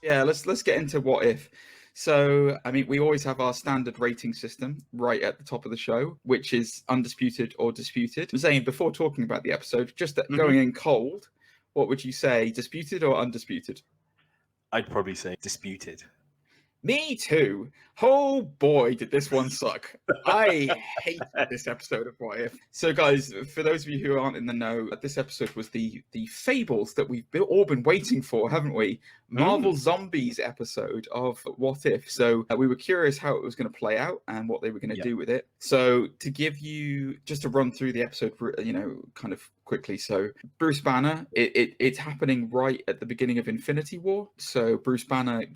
Yeah, let's get into what if. So, I mean, we always have our standard rating system right at the top of the show, which is undisputed or disputed. Zane, before talking about the episode, just going in cold, what would you say, disputed or undisputed? I'd probably say disputed. Me too. Oh boy, did this one suck. I hate this episode of What If. So guys, for those of you who aren't in the know, this episode was the fables that we've all been waiting for, haven't we? Marvel Zombies episode of What If. So we were curious how it was going to play out and what they were going to do with it. So to give you, just to run through the episode, kind of quickly. So Bruce Banner, it's happening right at the beginning of Infinity War. So Bruce Banner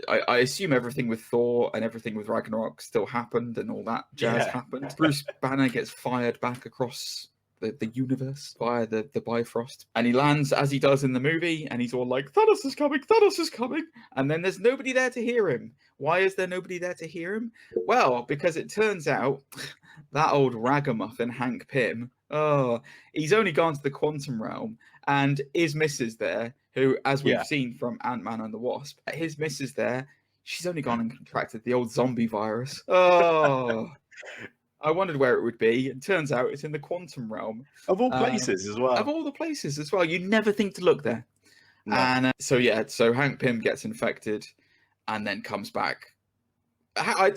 I assume everything with Thor and everything with Ragnarok still happened and all that jazz happened. Bruce Banner gets fired back across the universe via the Bifrost, and he lands as he does in the movie, and he's all like, Thanos is coming, Thanos is coming, and then there's nobody there to hear him. Why is there nobody there to hear him? Well, because it turns out that old ragamuffin Hank Pym, he's only gone to the quantum realm, and his missus there, who, as we've seen from Ant-Man and the Wasp, his missus there, she's only gone and contracted the old zombie virus. I wondered where it would be. It turns out it's in the quantum realm. Of all places as well. Of all the places as well. You never think to look there. No. And so Hank Pym gets infected and then comes back. We'll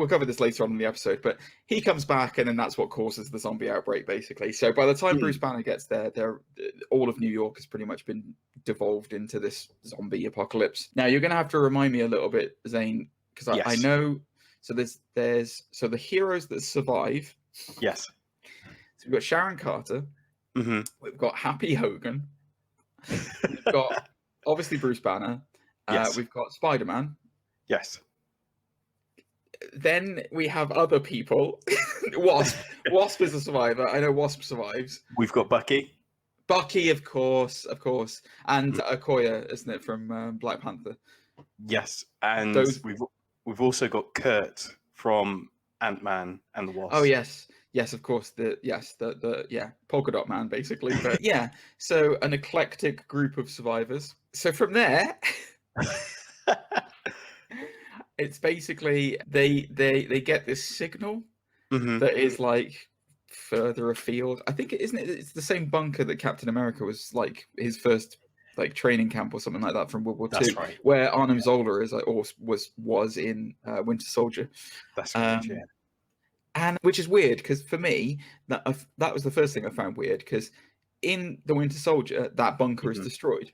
cover this later on in the episode, but he comes back and then that's what causes the zombie outbreak, basically. So by the time Bruce Banner gets there, all of New York has pretty much been devolved into this zombie apocalypse. Now, you're going to have to remind me a little bit, Zane, because I know... So there's the heroes that survive. Yes. So we've got Sharon Carter. Mm-hmm. We've got Happy Hogan. We've got obviously Bruce Banner. Yes. We've got Spider-Man. Yes. Then we have other people. Wasp. Wasp is a survivor. I know Wasp survives. We've got Bucky. Bucky, of course, and Okoye, isn't it, from Black Panther? Yes, and We've also got Kurt from Ant-Man and the Wasp. Oh yes, of course. The Polka Dot Man, basically. But yeah, so an eclectic group of survivors. So from there, it's basically they get this signal that is like further afield. I think it's the same bunker that Captain America was like his first training camp or something like that from World War II. That's right. Where Arnim Zola is was in Winter Soldier. That's right, yeah. And which is weird because for me that was the first thing I found weird, because in the Winter Soldier that bunker is destroyed,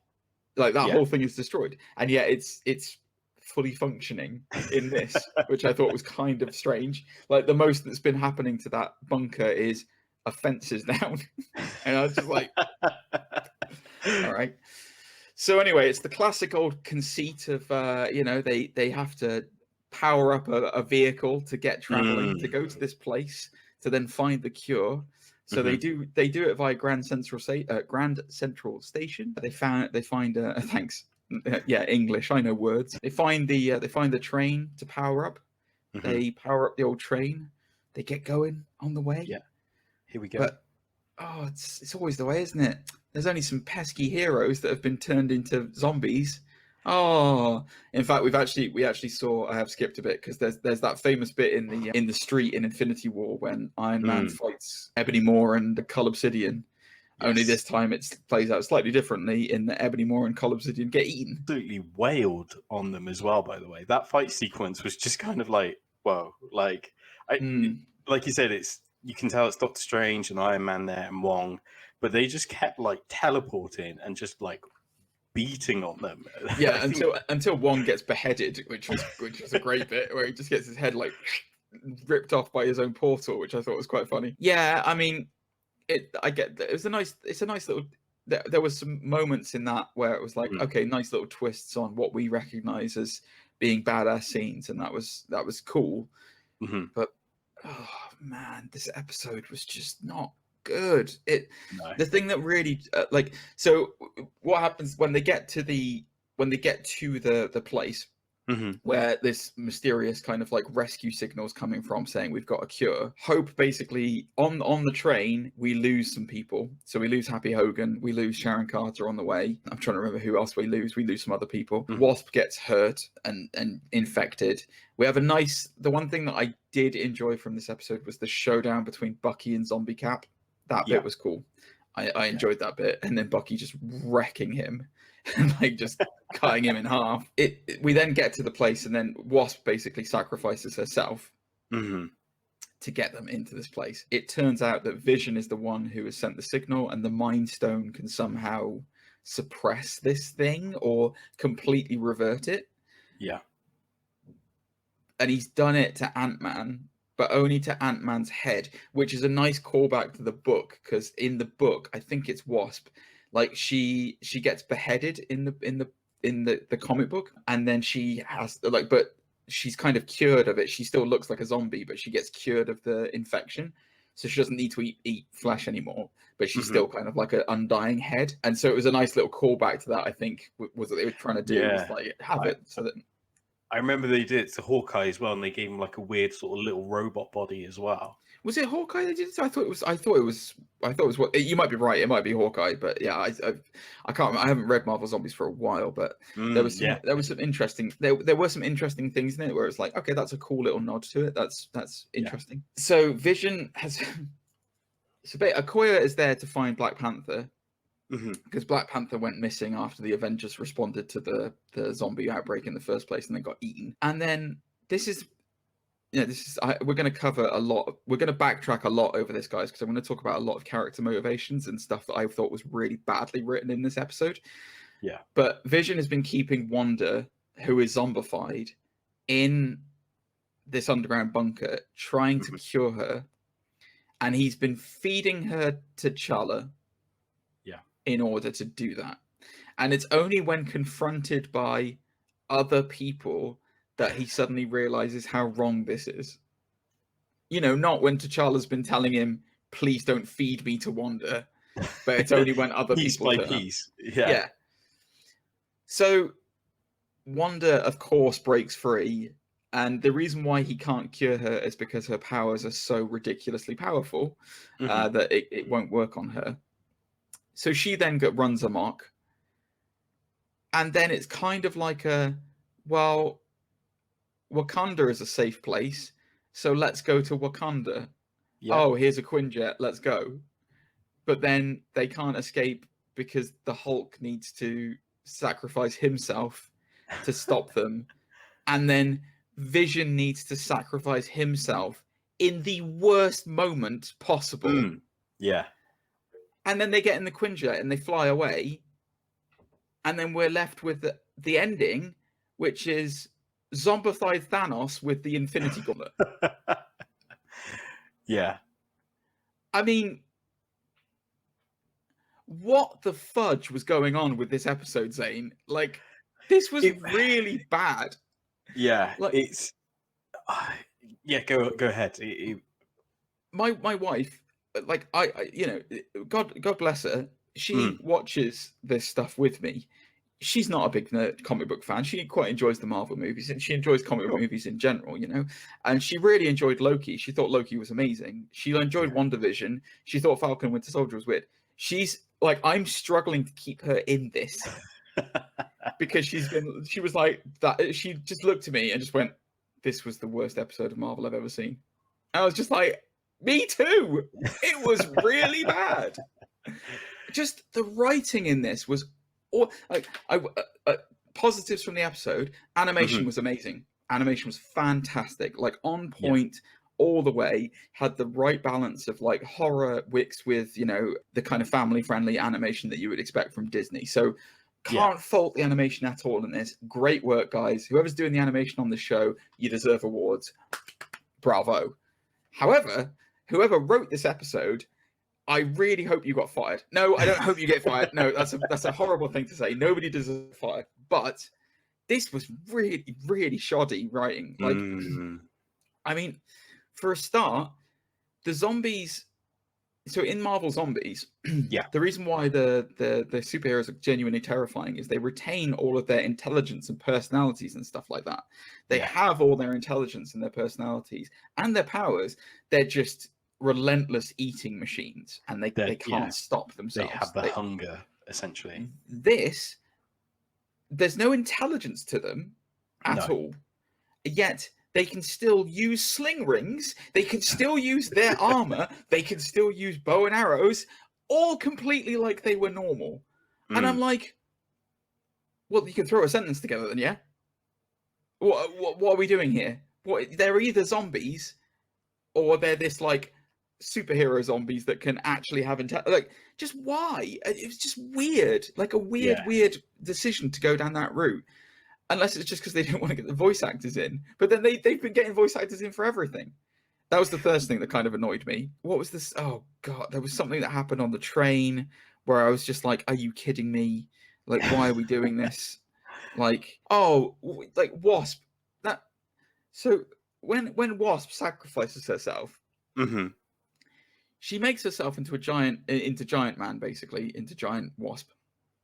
like that whole thing is destroyed, and yet it's fully functioning in this, which I thought was kind of strange. Like the most that's been happening to that bunker is a fence is down, and I was just like, all right. So anyway, it's the classic old conceit of, they have to power up a vehicle to get traveling, to go to this place, to then find the cure. So they do it via Grand Central Station. They find thanks. English. I know words. They find the train to power up. Mm-hmm. They power up the old train. They get going on the way. Yeah. Here we go. But it's always the way, isn't it? There's only some pesky heroes that have been turned into zombies. Oh, in fact, we actually saw. I have skipped a bit because there's that famous bit in the street in Infinity War when Iron Man fights Ebony Maw and Cull Obsidian. Yes. Only this time it plays out slightly differently in that Ebony Maw and Cull Obsidian get eaten. Absolutely wailed on them as well. By the way, that fight sequence was just kind of like, whoa, like like you said, you can tell it's Doctor Strange and Iron Man there and Wong, but they just kept like teleporting and just like beating on them. Yeah, until Wong gets beheaded, which was a great bit where he just gets his head like ripped off by his own portal, which I thought was quite funny. Yeah, I mean, it's a nice little. There was some moments in that where it was like, okay, nice little twists on what we recognize as being badass scenes, and that was cool. Mm-hmm. But oh man, this episode was just not good. The thing that really so what happens when they get to the place, where this mysterious kind of like rescue signals coming from saying we've got a cure. Hope basically on the train, we lose some people. So we lose Happy Hogan, we lose Sharon Carter on the way. I'm trying to remember who else we lose. We lose some other people. Wasp gets hurt and infected. We have the one thing that I did enjoy from this episode was the showdown between Bucky and Zombie Cap. That bit was cool. I enjoyed that bit. And then Bucky just wrecking him and like just cutting him in half. We then get to the place, and then Wasp basically sacrifices herself to get them into this place. It turns out that Vision is the one who has sent the signal, and the Mind Stone can somehow suppress this thing or completely revert it. Yeah. And he's done it to Ant-Man, but only to Ant-Man's head, which is a nice callback to the book, because in the book, I think it's Wasp, like she gets beheaded in the comic book, and then she has like, but she's kind of cured of it. She still looks like a zombie, but she gets cured of the infection, so she doesn't need to eat flesh anymore. But she's still kind of like an undying head, and so it was a nice little callback to that. I think was what they were trying to do, was like have it so that. I remember they did it to Hawkeye as well, and they gave him like a weird sort of little robot body as well. Was it Hawkeye they did it? I thought it was what you might be right. It might be Hawkeye, but yeah, I can't. I haven't read Marvel Zombies for a while, but there was some interesting. There were some interesting things in it where it's like, okay, that's a cool little nod to it. That's interesting. Yeah. So Vision has. So Okoye is there to find Black Panther. Because Black Panther went missing after the Avengers responded to the zombie outbreak in the first place, and then got eaten. And then we're going to cover a lot. We're going to backtrack a lot over this, guys, because I'm going to talk about a lot of character motivations and stuff that I thought was really badly written in this episode. Yeah. But Vision has been keeping Wanda, who is zombified, in this underground bunker, trying to cure her, and he's been feeding her to T'Challa. In order to do that. And it's only when confronted by other people that he suddenly realizes how wrong this is. You know, not when T'Challa's been telling him, please don't feed me to Wanda, but it's only when other people turn piece. Yeah. So Wanda, of course, breaks free. And the reason why he can't cure her is because her powers are so ridiculously powerful that it won't work on her. So she then runs amok. And then it's kind of like Wakanda is a safe place, so let's go to Wakanda. Yeah. Oh, here's a Quinjet, let's go. But then they can't escape because the Hulk needs to sacrifice himself to stop them. And then Vision needs to sacrifice himself in the worst moment possible. Yeah. And then they get in the Quinjet and they fly away. And then we're left with the ending, which is zombified Thanos with the Infinity Gauntlet. Yeah. I mean, what the fudge was going on with this episode, Zane? Like, this was really bad. Yeah, like, it's... go ahead. My wife... Like God bless her. She watches this stuff with me. She's not a big comic book fan. She quite enjoys the Marvel movies, and she enjoys comic book movies in general, you know. And she really enjoyed Loki. She thought Loki was amazing. She enjoyed WandaVision. She thought Falcon and Winter Soldier was weird. She's like, I'm struggling to keep her in this because she was like that. She just looked at me and just went, "This was the worst episode of Marvel I've ever seen." And I was just like, me too. It was really bad. Just the writing in this was positives from the episode. Animation was amazing. Animation was fantastic. Like on point all the way. Had the right balance of like horror mixed with, you know, the kind of family friendly animation that you would expect from Disney. So can't fault the animation at all in this. Great work, guys. Whoever's doing the animation on the show, you deserve awards. Bravo. However, whoever wrote this episode, I really hope you got fired. No, I don't hope you get fired. No, that's a horrible thing to say. Nobody deserves fired. But this was really, really shoddy writing. Like, I mean, for a start, the zombies So in Marvel Zombies, Yeah. the reason why the superheroes are genuinely terrifying is they retain all of their intelligence and personalities and stuff like that. They have all their intelligence and their personalities and their powers. They're just relentless eating machines, and they can't stop themselves. They have the hunger, essentially. There's no intelligence to them at all, yet they can still use sling rings, they can still use their armor, they can still use bow and arrows, all completely like they were normal. And I'm like, well, you can throw a sentence together then, yeah? What are we doing here? They're either zombies, or they're this, like, superhero zombies that can actually have just why? It was just weird, like a weird decision to go down that route. Unless it's just because they didn't want to get the voice actors in. But then they've been getting voice actors in for everything. That was the first thing that kind of annoyed me. What was this? Oh, God. There was something that happened on the train where I was just like, are you kidding me? Like, why are we doing this? Like, Wasp. So when Wasp sacrifices herself, she makes herself into Giant Man, basically, into Giant Wasp.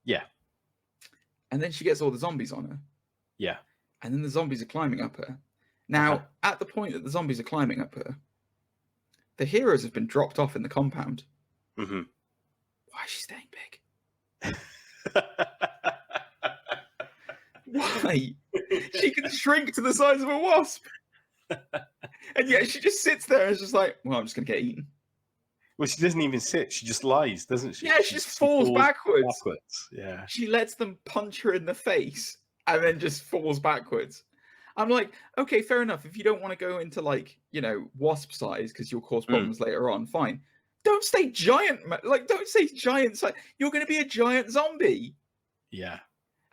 Yeah. And then she gets all the zombies on her. Yeah. And then the zombies are climbing up her. Now, at the point that the zombies are climbing up her, the heroes have been dropped off in the compound. Why is she staying big? Why? She can shrink to the size of a wasp. And yet she just sits there and is just like, well, I'm just going to get eaten. Well, she doesn't even sit. She just lies, doesn't she? Yeah, she just falls backwards. Yeah. She lets them punch her in the face and then just falls backwards. I'm like, okay, fair enough. If you don't want to go into, like, you know, wasp size because you'll cause problems later on, fine. Don't say giant, don't say giant size. You're going to be a giant zombie. Yeah.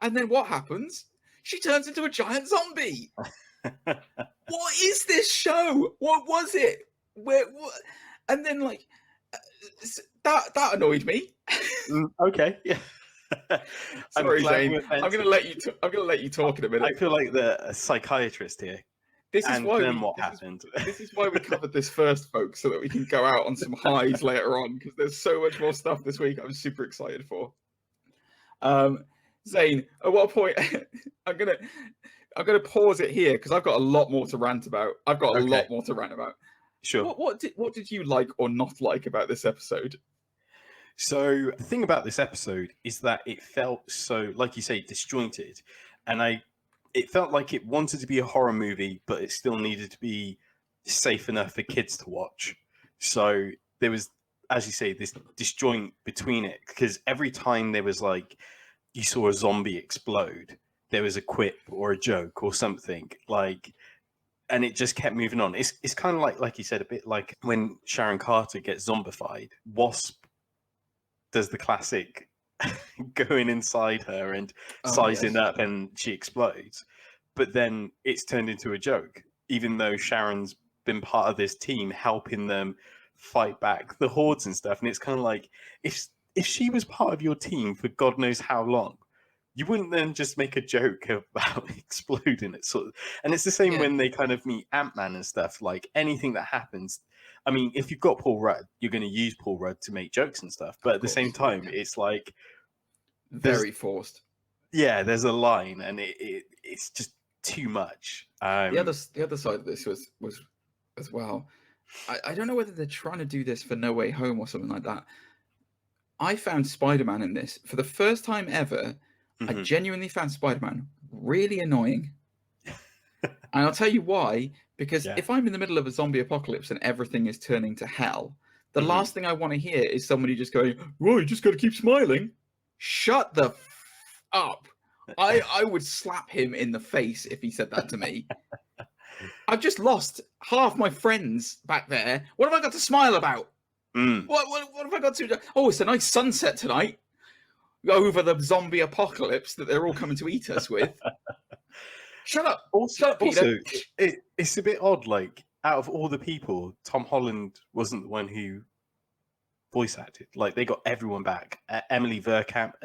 And then what happens? She turns into a giant zombie. What is this show? What was it? What? And then, like, that annoyed me. Okay, yeah. Sorry, Zane. I'm gonna let you talk in a minute. I feel like the psychiatrist here. This is why we covered this first, folks, so that we can go out on some highs later on, because there's so much more stuff this week I'm super excited for. Zane, at what point I'm gonna pause it here because I've got a lot more to rant about. Sure. What did you like or not like about this episode? So the thing about this episode is that it felt so, like you say, disjointed, and it felt like it wanted to be a horror movie, but it still needed to be safe enough for kids to watch. So there was, as you say, this disjoint between it, because every time there was, like, you saw a zombie explode, there was a quip or a joke or something, like, and it just kept moving on. It's kind of like you said, a bit like when Sharon Carter gets zombified. Wasp does the classic going inside her and sizing up, and she explodes. But then it's turned into a joke, even though Sharon's been part of this team helping them fight back the hordes and stuff. And it's kind of like, if she was part of your team for God knows how long, you wouldn't then just make a joke about exploding it. Sort of. And it's the same when they kind of meet Ant-Man and stuff. Like, anything that happens, I mean, if you've got Paul Rudd, you're going to use Paul Rudd to make jokes and stuff. But at the same time, it's like very forced. Yeah, there's a line, and it's just too much. The other side of this was as well. I don't know whether they're trying to do this for No Way Home or something like that. I found Spider-Man in this for the first time ever. I genuinely found Spider-Man really annoying. And I'll tell you why. Because if I'm in the middle of a zombie apocalypse and everything is turning to hell, the last thing I want to hear is somebody just going, "Well, you just got to keep smiling." Shut the up. I would slap him in the face if he said that to me. I've just lost half my friends back there. What have I got to smile about? What have I got to... Oh, it's a nice sunset tonight over the zombie apocalypse that they're all coming to eat us with. Shut up. Shut up, Peter. It's a bit odd, like, out of all the people, Tom Holland wasn't the one who voice acted. Like, they got everyone back. Emily Van Camp.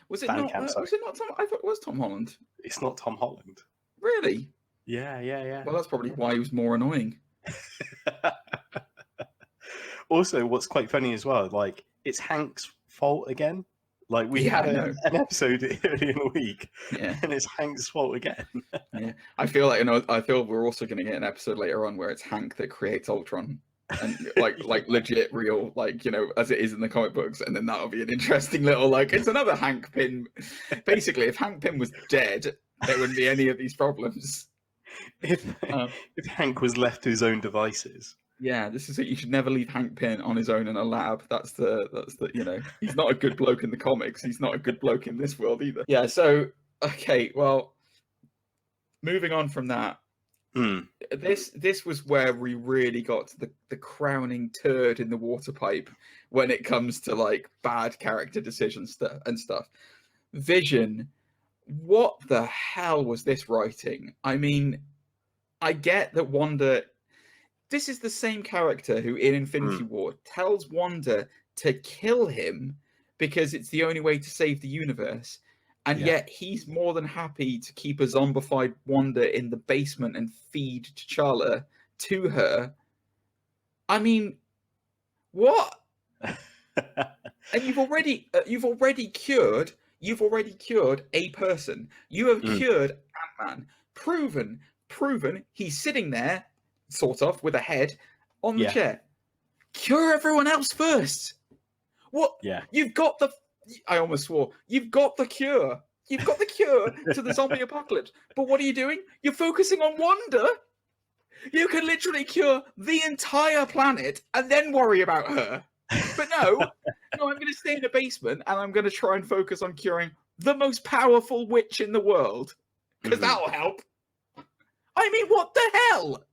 Was it not Tom? I thought it was Tom Holland. It's not Tom Holland. Really? Yeah. Well, that's probably why he was more annoying. Also, what's quite funny as well, like, it's Hank's fault again. Like, we Yeah, had I know. an episode early in the week, Yeah. and it's Hank's fault again. Yeah. I feel like, I feel we're also going to get an episode later on where it's Hank that creates Ultron. And like legit real, like, as it is in the comic books, and then that'll be an interesting little, like, it's another Hank Pym. Basically, if Hank Pym was dead, there wouldn't be any of these problems. If Hank was left to his own devices. Yeah, this is it. You should never leave Hank Pym on his own in a lab. That's the he's not a good bloke in the comics. He's not a good bloke in this world either. Yeah. So okay, well, moving on from that. This was where we really got to the crowning turd in the water pipe when it comes to like bad character decisions and stuff. Vision, what the hell was this writing? I mean, I get that Wanda. This is the same character who in Infinity War tells Wanda to kill him because it's the only way to save the universe. And yet he's more than happy to keep a zombified Wanda in the basement and feed T'Challa to her. I mean, what? And you've already cured a person. You have cured Ant-Man. Proven. He's sitting there, sort of, with a head on the chair. Cure everyone else first. What? Yeah. You've got the. I almost swore. You've got the cure. You've got the cure to the zombie apocalypse. But what are you doing? You're focusing on Wanda. You can literally cure the entire planet and then worry about her. But no, I'm going to stay in the basement and I'm going to try and focus on curing the most powerful witch in the world. Because that'll help. I mean, what the hell?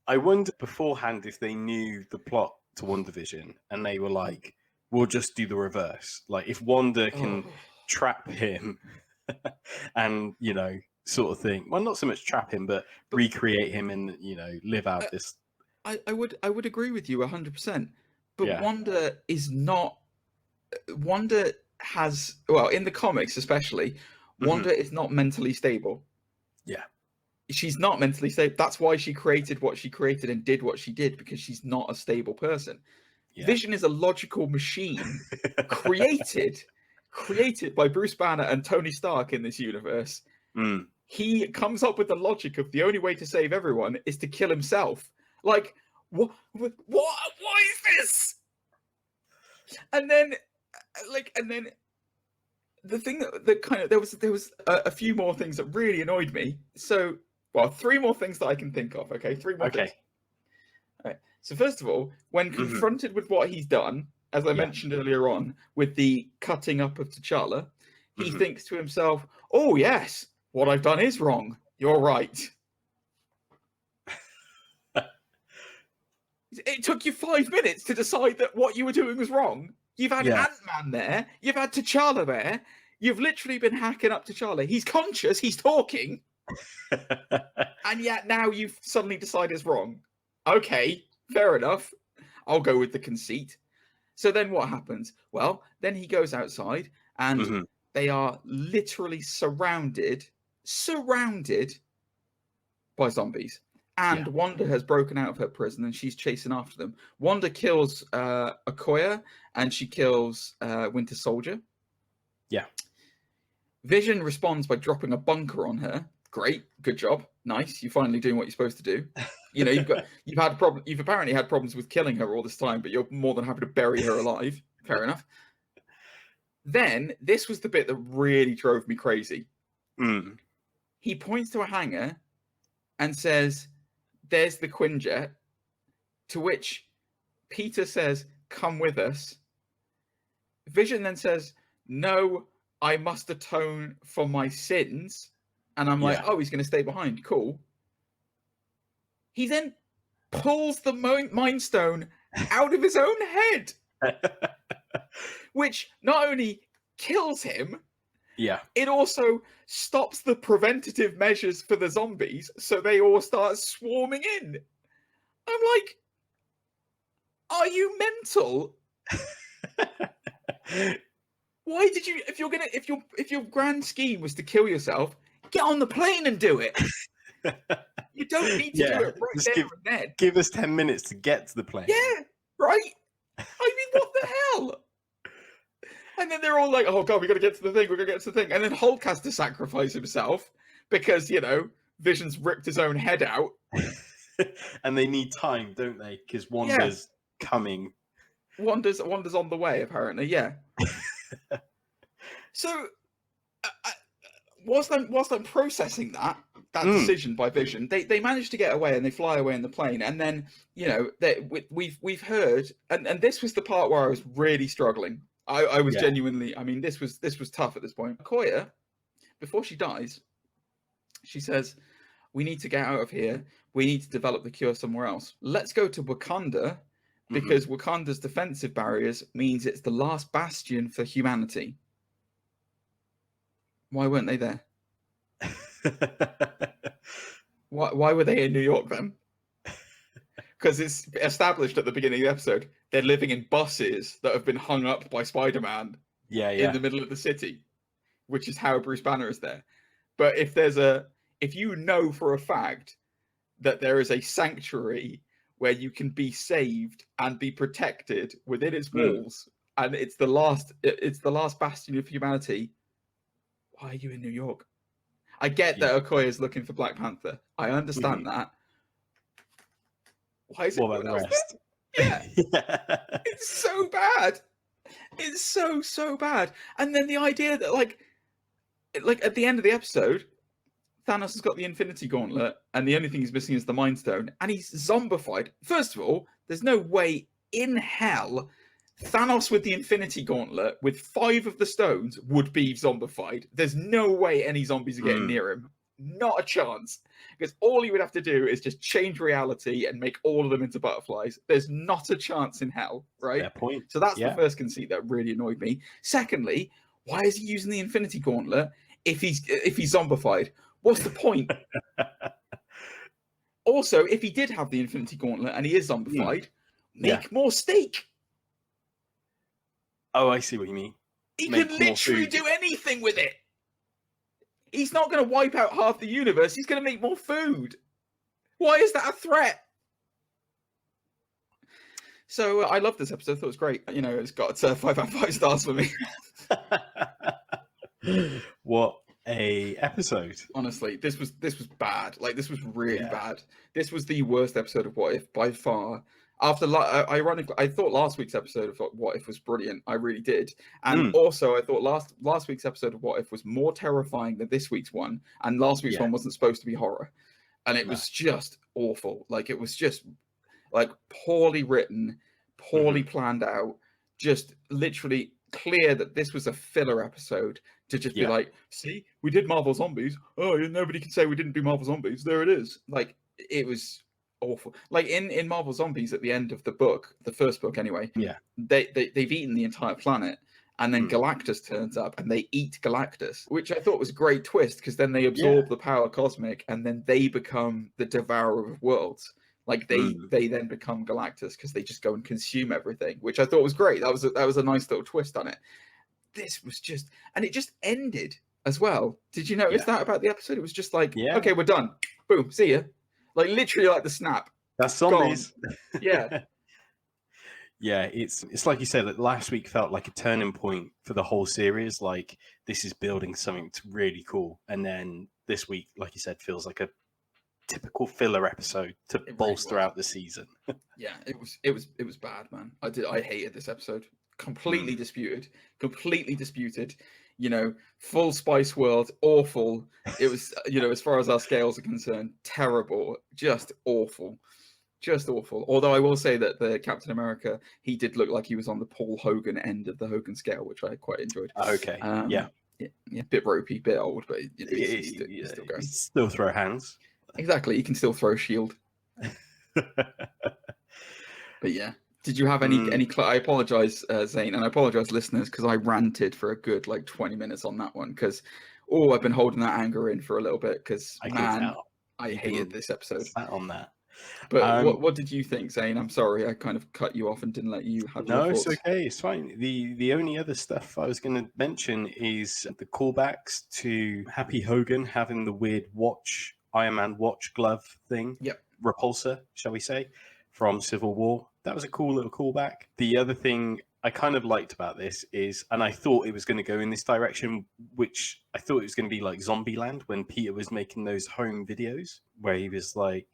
I wondered beforehand if they knew the plot to WandaVision and they were like, we'll just do the reverse. Like, if Wanda can trap him and, sort of thing. Well, not so much trap him, but recreate him and, live out this. I would agree with you 100%. But Wanda is not. Wanda has, well, in the comics especially, Wanda is not mentally stable. Yeah. She's not mentally stable. That's why she created what she created and did what she did, because she's not a stable person. Yeah. Vision is a logical machine created by Bruce Banner and Tony Stark in this universe. He comes up with the logic of the only way to save everyone is to kill himself. Like, what is this? And then the thing that kind of there was a few more things that really annoyed me. So, well, 3 more things that I can think of. Okay, 3 more. Okay. All right. So first of all, when confronted with what he's done, as I mentioned earlier on, with the cutting up of T'Challa, he thinks to himself, "Oh yes, what I've done is wrong. You're right." It took you 5 minutes to decide that what you were doing was wrong. You've had Ant-Man there. You've had T'Challa there. You've literally been hacking up T'Challa. He's conscious. He's talking. And yet now you've suddenly decided it's wrong. Okay, fair enough. I'll go with the conceit. So then what happens? Well, then he goes outside and they are literally surrounded by zombies. And Wanda has broken out of her prison and she's chasing after them. Wanda kills Okoye and she kills Winter Soldier. Yeah. Vision responds by dropping a bunker on her. Great, good job, nice. You're finally doing what you're supposed to do. You've apparently had problems with killing her all this time, but you're more than happy to bury her alive. Fair enough. Then this was the bit that really drove me crazy. He points to a hangar and says, "There's the Quinjet," to which Peter says, "Come with us." Vision then says, "No, I must atone for my sins." And I'm like, oh, he's going to stay behind. Cool. He then pulls the Mind Stone out of his own head, which not only kills him, it also stops the preventative measures for the zombies, so they all start swarming in. I'm like, are you mental? Why did you? If your grand scheme was to kill yourself, get on the plane and do it. You don't need to do it right there and then. Give us 10 minutes to get to the plane. Yeah, right. And then they're all like, oh god, we got to get to the thing, we're going to get to the thing. And then Hulk has to sacrifice himself because, Vision's ripped his own head out. And they need time, don't they? Because Wanda's coming. Wanda's on the way, apparently, yeah. So, whilst I'm processing that decision by Vision, they manage to get away and they fly away in the plane. And then, we've heard, and this was the part where I was really struggling. I was genuinely, this was tough at this point. Okoye, before she dies, she says, we need to get out of here. We need to develop the cure somewhere else. Let's go to Wakanda, because Wakanda's defensive barriers means it's the last bastion for humanity. Why weren't they there? Why were they in New York then? Because it's established at the beginning of the episode, they're living in buses that have been hung up by Spider-Man in the middle of the city, which is how Bruce Banner is there. But if you know for a fact that there is a sanctuary where you can be saved and be protected within its walls, and it's the last bastion of humanity, why are you in New York? I get that Okoye is looking for Black Panther. I understand that. Why is everyone else there? Yeah. It's so bad. It's so bad. And then the idea that like at the end of the episode, Thanos has got the Infinity Gauntlet, and the only thing he's missing is the Mind Stone, and he's zombified. First of all, there's no way in hell Thanos with the Infinity Gauntlet with 5 of the stones would be zombified. There's no way any zombies are getting near him. Not a chance. Because all he would have to do is just change reality and make all of them into butterflies. There's not a chance in hell, right? Fair point. So that's the first conceit that really annoyed me. Secondly, why is he using the Infinity Gauntlet if he's zombified? What's the point? Also, if he did have the Infinity Gauntlet and he is zombified, make more steak. Oh, I see what you mean. He could literally do anything with it. He's not going to wipe out half the universe. He's going to make more food. Why is that a threat? So I love this episode. I thought it was great. It's got 5 out of 5 stars for me. What a episode! Honestly, this was bad. Like, this was really bad. This was the worst episode of What If by far. After, ironically, I thought last week's episode of What If was brilliant. I really did. And also, I thought last week's episode of What If was more terrifying than this week's one. And last week's one wasn't supposed to be horror. And it was just awful. Like, it was just, like, poorly written, poorly planned out, just literally clear that this was a filler episode to just be like, see, we did Marvel Zombies. Oh, nobody can say we didn't do Marvel Zombies. There it is. Like, it was awful. Like in Marvel Zombies at the end of the book, the first book anyway, they've eaten the entire planet, and then Galactus turns up and they eat Galactus, which I thought was a great twist, because then they absorb the power cosmic and then they become the devourer of worlds. Like they then become Galactus because they just go and consume everything, which I thought was great. That was a nice little twist on it. This was just, and it just ended as well. Did you notice that about the episode? It was just like, okay, we're done. Boom, see ya. Like, literally like the snap. That's zombies. Yeah. Yeah, it's like you said, that last week felt like a turning point for the whole series. Like, this is building something really cool. And then this week, like you said, feels like a typical filler episode to bolster out the season. Yeah, it was bad, man. I hated this episode. Completely disputed. Full Spice World, awful. It was, as far as our scales are concerned, terrible. Just awful. Although I will say that the Captain America, he did look like he was on the Paul Hogan end of the Hogan scale, which I quite enjoyed. Okay. Yeah, bit ropey, bit old, but he's still going. Still throw hands. Exactly, he can still throw a shield. But yeah. Did you have any? I apologize, Zane, and I apologize, listeners, because I ranted for a good 20 minutes on that one. Because I've been holding that anger in for a little bit. Because I hated this episode. Sat on that. But what did you think, Zane? I'm sorry, I kind of cut you off and didn't let you have. No, it's okay. It's fine. The only other stuff I was going to mention is the callbacks to Happy Hogan having the weird Iron Man watch glove thing. Yep. Repulsor, shall we say, from Civil War. That was a cool little callback. The other thing I kind of liked about this is, and I thought it was going to go in this direction, which I thought it was going to be like Zombieland when Peter was making those home videos where he was like,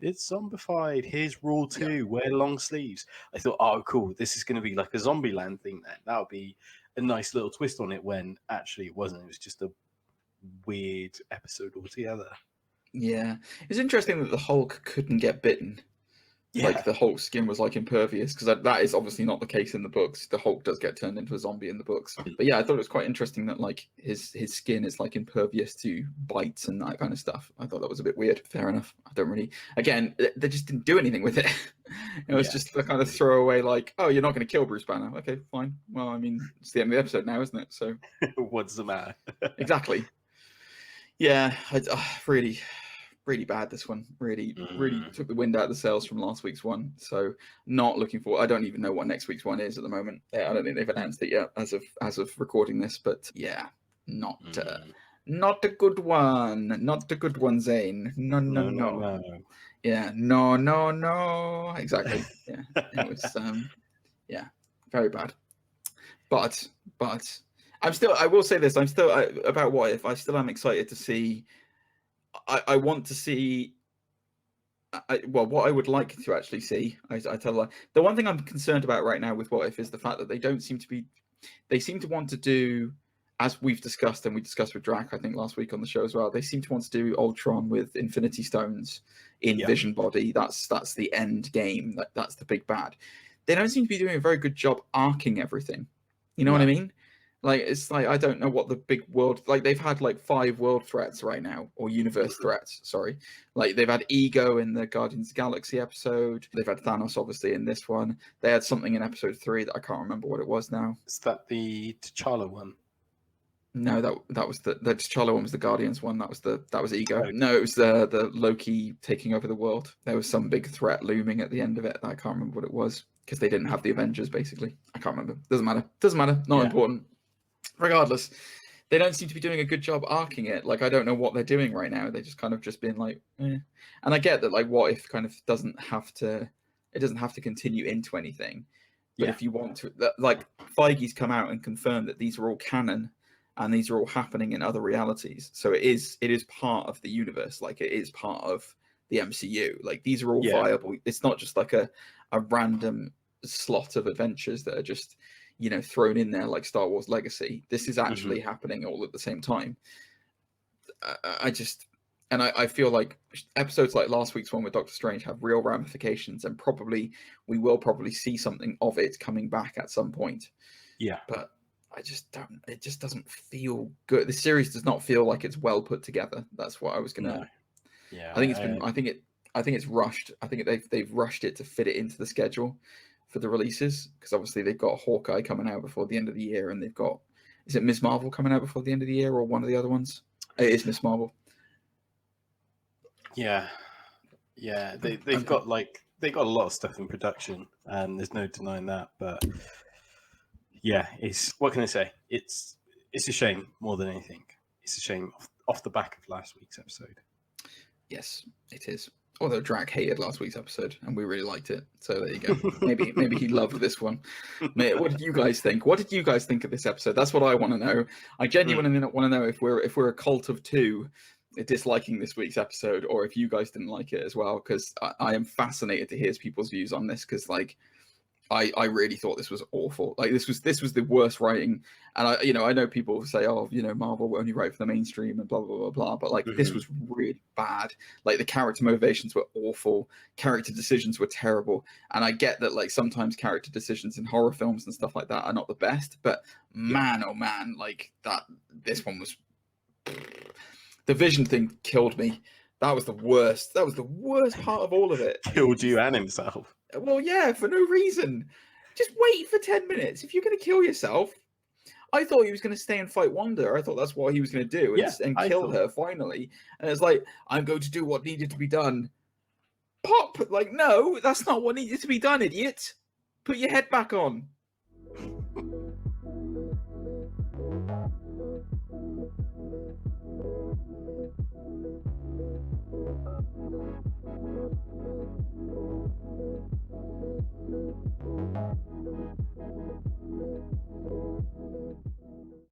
it's zombified, here's rule 2, wear long sleeves. I thought, oh, cool, this is going to be like a Zombieland thing then. That would be a nice little twist on it, when actually it wasn't. It was just a weird episode altogether. Yeah. It's interesting that the Hulk couldn't get bitten. Yeah. Like the Hulk's skin was like impervious, because that is obviously not the case in the books. The Hulk does get turned into a zombie in the books. But yeah, I thought it was quite interesting that like his skin is like impervious to bites and that kind of stuff. I thought that was a bit weird. Fair enough. I don't really. Again, they just didn't do anything with it. It was just the kind of throwaway, like, oh, you're not going to kill Bruce Banner. Okay, fine. Well, I mean, it's the end of the episode now, isn't it? So what's the matter? Exactly. Yeah, really bad, this one. Really took the wind out of the sails from last week's one. So not looking forward. I don't even know what next week's one is at the moment. I don't think they've announced it yet as of recording this. But yeah, not a good one. Not a good one, Zane. No. Yeah, no. Exactly. Yeah, it was very bad. But I will say this. I'm still about What If. I still am excited to see. I want to see. What I would like to actually see. I tell you, the one thing I'm concerned about right now with What If is the fact that they don't seem to be. They seem to want to do, as we've discussed, and we discussed with Drac, I think last week on the show as well. They seem to want to do Ultron with Infinity Stones in Vision Body. That's the end game. That's the big bad. They don't seem to be doing a very good job arcing everything. You know what I mean? Like, it's like, I don't know what the big world, like they've had like 5 world threats right now, or universe threats, sorry. Like they've had Ego in the Guardians of the Galaxy episode. They've had Thanos obviously in this one. They had something in episode 3 that I can't remember what it was now. Is that the T'Challa one? No, that was the T'Challa one was the Guardians one. That was Ego. Oh. No, it was the Loki taking over the world. There was some big threat looming at the end of it. I can't remember what it was, because they didn't have the Avengers, basically. I can't remember. Doesn't matter. Not important. Regardless, they don't seem to be doing a good job arcing it. Like, I don't know what they're doing right now. They just kind of just been like, eh. And I get that, like, What If kind of doesn't have to continue into anything. But if you want to, like, Feige's come out and confirmed that these are all canon and these are all happening in other realities. So it is part of the universe. Like, it is part of the MCU. Like, these are all viable. It's not just like a random slot of adventures that are just, thrown in there like Star Wars Legacy. This is actually happening all at the same time. I feel like episodes like last week's one with Doctor Strange have real ramifications, and we will probably see something of it coming back at some point. Yeah. But it just doesn't feel good. The series does not feel like it's well put together. That's what I was gonna. No. Yeah. I think it's rushed. I think they've rushed it to fit it into the schedule for the releases, because obviously they've got Hawkeye coming out before the end of the year, and they've got, is it Ms. Marvel coming out before the end of the year, or one of the other ones? It is Ms. Marvel. They've got a lot of stuff in production, and there's no denying that. But it's, what can I say? It's a shame more than anything. It's a shame off the back of last week's episode. Yes, it is. Although Drac hated last week's episode, and we really liked it. So there you go. Maybe he loved this one. What did you guys think? What did you guys think of this episode? That's what I want to know. I genuinely want to know if we're a cult of 2 disliking this week's episode, or if you guys didn't like it as well. Because I am fascinated to hear people's views on this. Because I really thought this was awful. Like, this was the worst writing. And I know people say, oh, Marvel will only write for the mainstream and blah blah blah blah. But this was really bad. Like, the character motivations were awful. Character decisions were terrible. And I get that, like, sometimes character decisions in horror films and stuff like that are not the best. But man, oh man, like this one was. The Vision thing killed me. That was the worst. That was the worst part of all of it. Killed you and himself. Well, yeah, for no reason. Just wait for 10 minutes. If you're going to kill yourself, I thought he was going to stay and fight Wanda. I thought that's what he was going to do, and kill her finally. And it's like, I'm going to do what needed to be done. Pop! Like, no, that's not what needed to be done, idiot. Put your head back on.